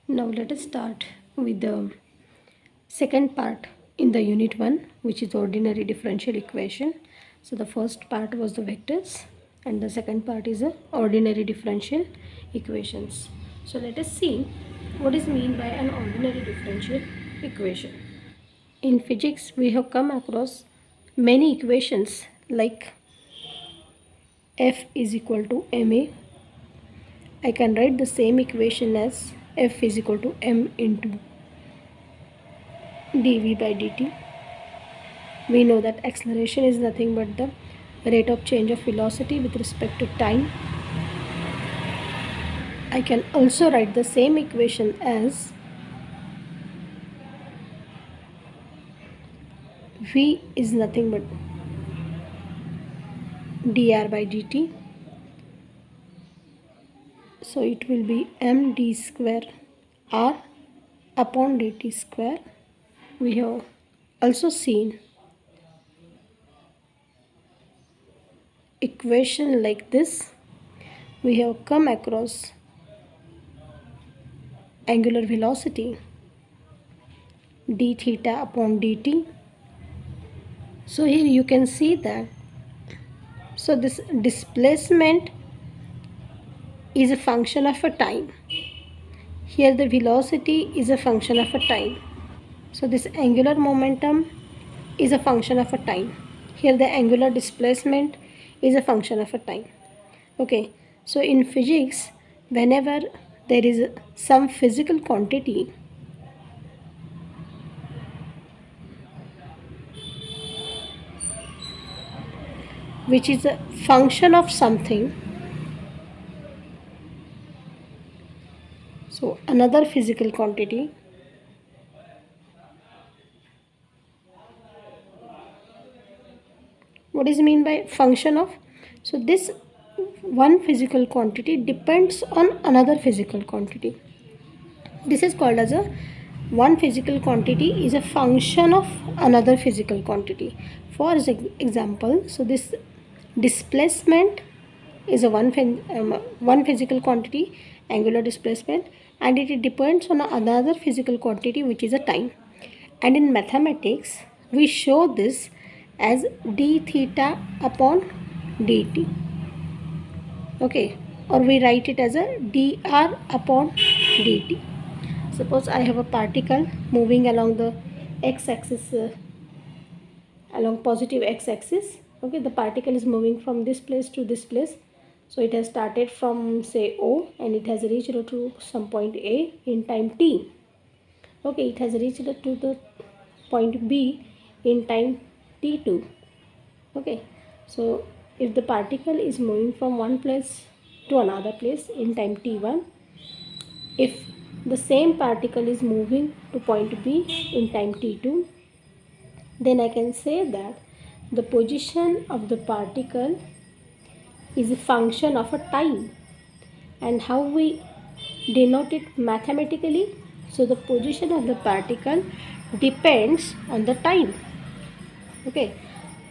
Now let us start with the second part in the unit 1, which is ordinary differential equation. So the first part was the vectors and the second part is the ordinary differential equations. So let us see what is meant by an ordinary differential equation. In physics we have come across many equations like F is equal to ma. I can write the same equation as F is equal to m into dv by dt. We know that acceleration is nothing but the rate of change of velocity with respect to time. I can also write the same equation as v is nothing but dr by dt. So it will be md square r upon dt square. We have also seen equation like this. We have come across angular velocity d theta upon dt. So here you can see that this displacement is a function of a time. Here the velocity is a function of a time. So this angular momentum is a function of a time. Here the angular displacement is a function of a time. Okay, so in physics, whenever there is some physical quantity which is a function of something, so another physical quantity, what is mean by function of? So this one physical quantity depends on another physical quantity. This is called as a one physical quantity is a function of another physical quantity. For example, so this displacement is a one physical quantity, angular displacement, and it depends on another physical quantity which is a time. And in mathematics we show this as d theta upon dt. Okay, or we write it as a dr upon dt. Suppose I have a particle moving along the x-axis, along positive x-axis. Okay, the particle is moving from this place to this place. So it has started from say O and it has reached to some point A in time t. Okay, it has reached to the point B in time t2. Okay, so if the particle is moving from one place to another place in time t1, if the same particle is moving to point B in time t2, then I can say that the position of the particle is a function of a time. And how we denote it mathematically? So the position of the particle depends on the time. Okay,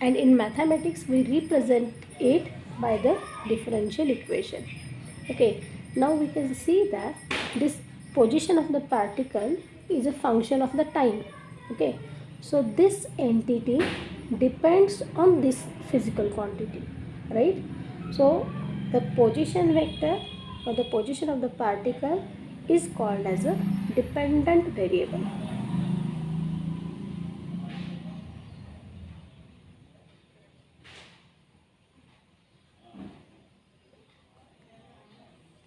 and in mathematics we represent it by the differential equation. Okay, now we can see that this position of the particle is a function of the time. Okay, so this entity depends on this physical quantity, right? So the position vector or the position of the particle is called as a dependent variable.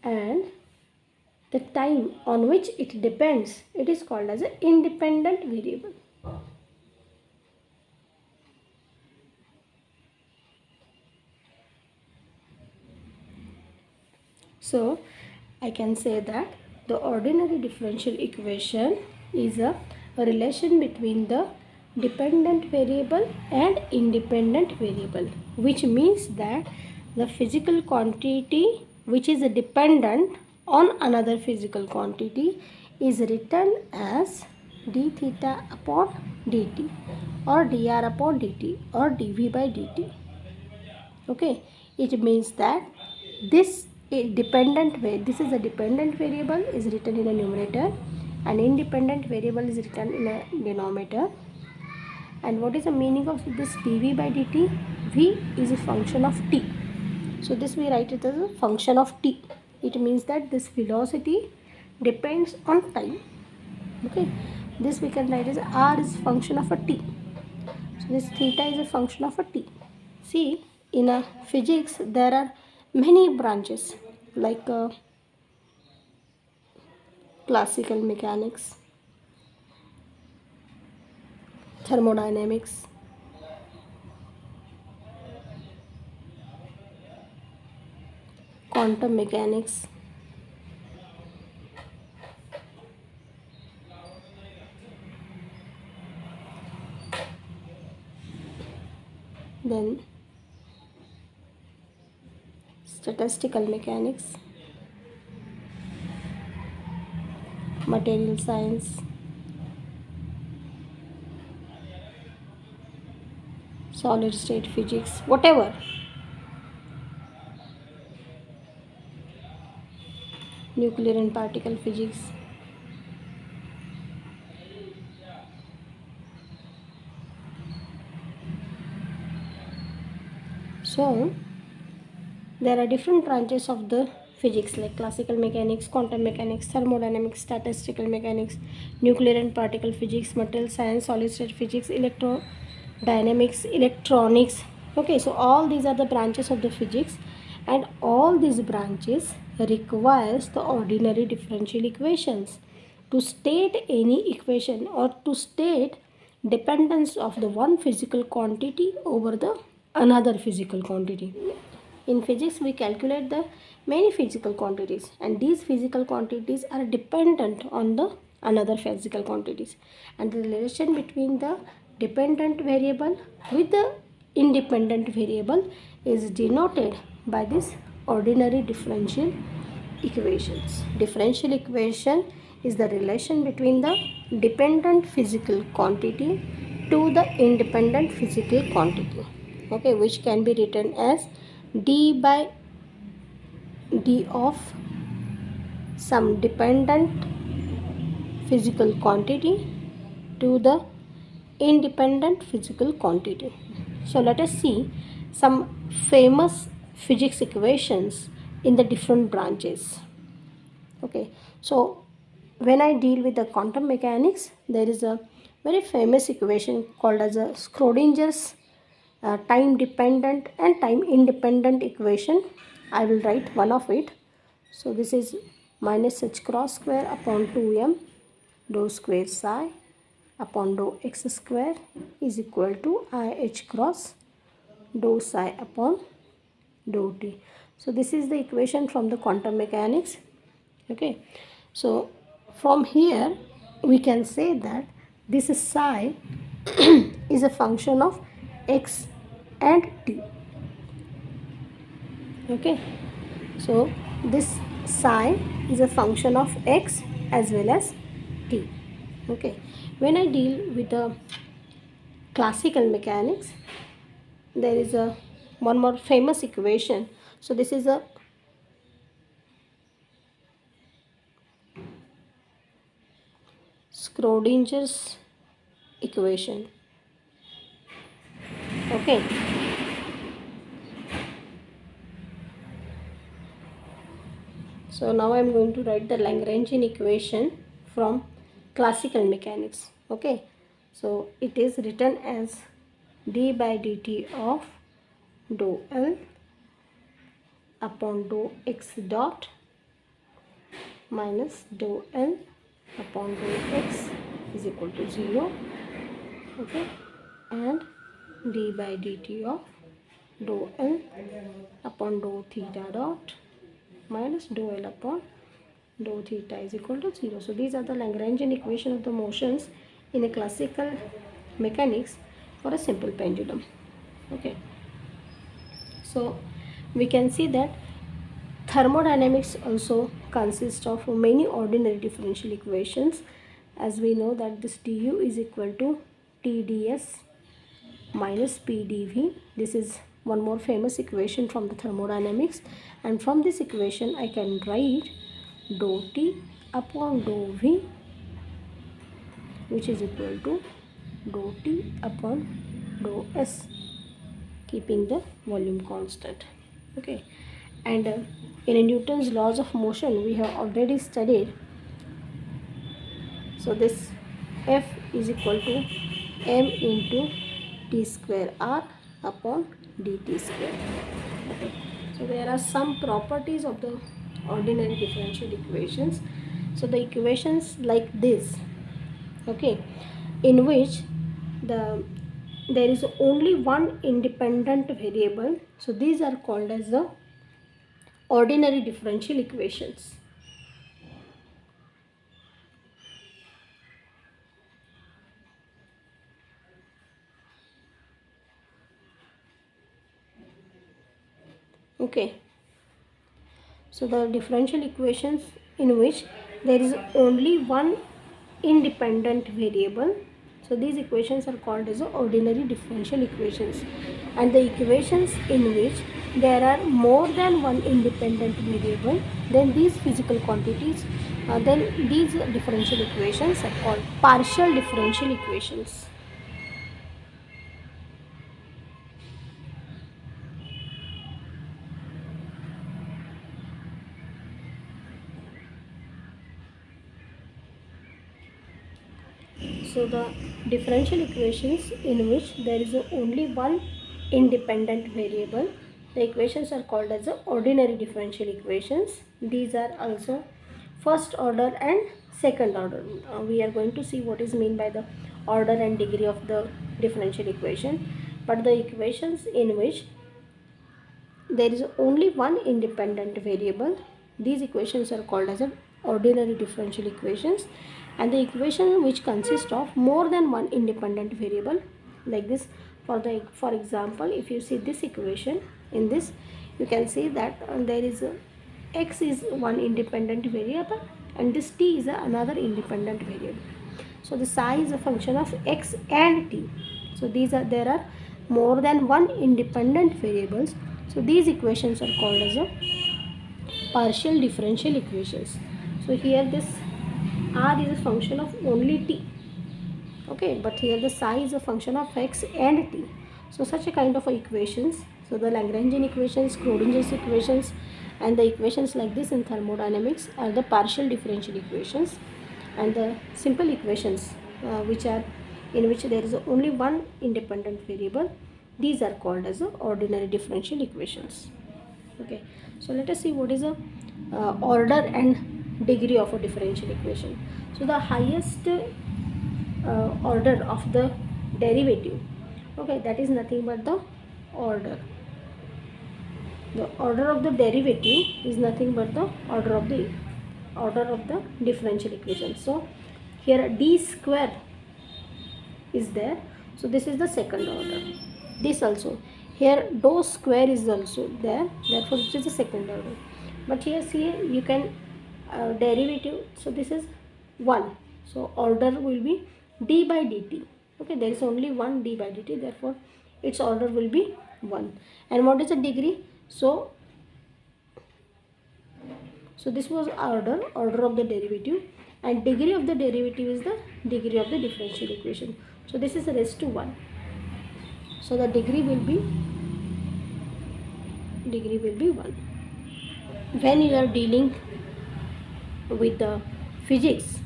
And the time on which it depends, it is called as an independent variable. So I can say that the ordinary differential equation is a relation between the dependent variable and independent variable, which means that the physical quantity which is dependent on another physical quantity is written as d theta upon dt or dr upon dt or dv by dt. Okay, it means that this a dependent this is a dependent variable is written in a numerator, and independent variable is written in a denominator. And what is the meaning of this dv by dt? V is a function of t, so this we write it as a function of t. It means that this velocity depends on time. Okay, this we can write as r is function of a t, so this theta is a function of a t. See, in a physics there are many branches like classical mechanics, thermodynamics, quantum mechanics, then statistical mechanics, material science, solid state physics, whatever, nuclear and particle physics. So there are different branches of the physics like classical mechanics, quantum mechanics, thermodynamics, statistical mechanics, nuclear and particle physics, material science, solid state physics, electrodynamics, electronics. Okay, so all these are the branches of the physics, and all these branches requires the ordinary differential equations to state any equation or to state dependence of the one physical quantity over the another physical quantity. In physics, we calculate the many physical quantities, and these physical quantities are dependent on the another physical quantities, and the relation between the dependent variable with the independent variable is denoted by this ordinary differential equations. Differential equation is the relation between the dependent physical quantity to the independent physical quantity, okay, which can be written as d by d of some dependent physical quantity to the independent physical quantity. So let us see some famous physics equations in the different branches. Okay, so when I deal with the quantum mechanics, there is a very famous equation called as a Schrodinger's time dependent and time independent equation. I will write one of it. So this is minus h cross square upon 2m dou square psi upon dou x square is equal to I h cross dou psi upon dou t. So this is the equation from the quantum mechanics. Okay, so from here we can say that this psi is a function of x and t. Okay, so this psi is a function of x as well as t. Okay, when I deal with the classical mechanics, there is a one more famous equation. So this is a Schrodinger's equation. Okay, so now I am going to write the Lagrangian equation from classical mechanics. Okay, so it is written as d by dt of dou L upon dou x dot minus dou L upon dou x is equal to 0. Okay, and d by dt of dou L upon dou theta dot minus dou L upon dou theta is equal to 0. So these are the Lagrangian equation of the motions in a classical mechanics for a simple pendulum. Okay, so we can see that thermodynamics also consists of many ordinary differential equations, as we know that this du is equal to Tds minus Pdv. This is one more famous equation from the thermodynamics, and from this equation I can write dou T upon dou V, which is equal to dou T upon dou S, keeping the volume constant. Okay, and in Newton's laws of motion we have already studied. So this F is equal to m into t square r upon dt square. Okay, so there are some properties of the ordinary differential equations. So the equations like this, okay, in which there is only one independent variable, so these are called as the ordinary differential equations. Okay, so the differential equations in which there is only one independent variable, so these equations are called as the ordinary differential equations. And the equations in which there are more than one independent variable, then these physical quantities, then these differential equations are called partial differential equations. So the differential equations in which there is only one independent variable, the equations are called as the ordinary differential equations. These are also first order and second order. We are going to see what is meant by the order and degree of the differential equation. But the equations in which there is only one independent variable, these equations are called as ordinary differential equations. And the equation which consists of more than one independent variable, like this, for example, if you see this equation, in this you can see that there is x is one independent variable and this t is another independent variable. So the psi is a function of x and t. So there are more than one independent variables. So these equations are called as a partial differential equations. So here this r is a function of only t. Okay, but here the psi is a function of x and t. So such a kind of equations. So the Lagrangian equations, Schrodinger's equations, and the equations like this in thermodynamics are the partial differential equations. And the simple equations which are in which there is only one independent variable, these are called as ordinary differential equations. Okay, so let us see what is the order and degree of a differential equation. So the highest order of the derivative, okay, that is nothing but the order. The order of the derivative is nothing but the order of the differential equation. So here d square is there, so this is the second order. This also, here dou square is also there, therefore it is the second order. But here see, you can derivative, so this is 1, so order will be d by dt. Okay, there is only one d by dt, therefore its order will be 1. And what is the degree? So this was order of the derivative, and degree of the derivative is the degree of the differential equation. So this is raised to 1. So the degree will be 1. When you are dealing with the physics,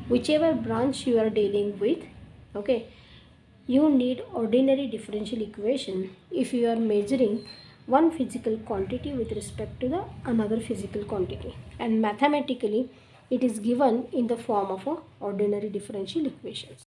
whichever branch you are dealing with, okay, you need ordinary differential equation if you are measuring one physical quantity with respect to the another physical quantity, and mathematically it is given in the form of a ordinary differential equations.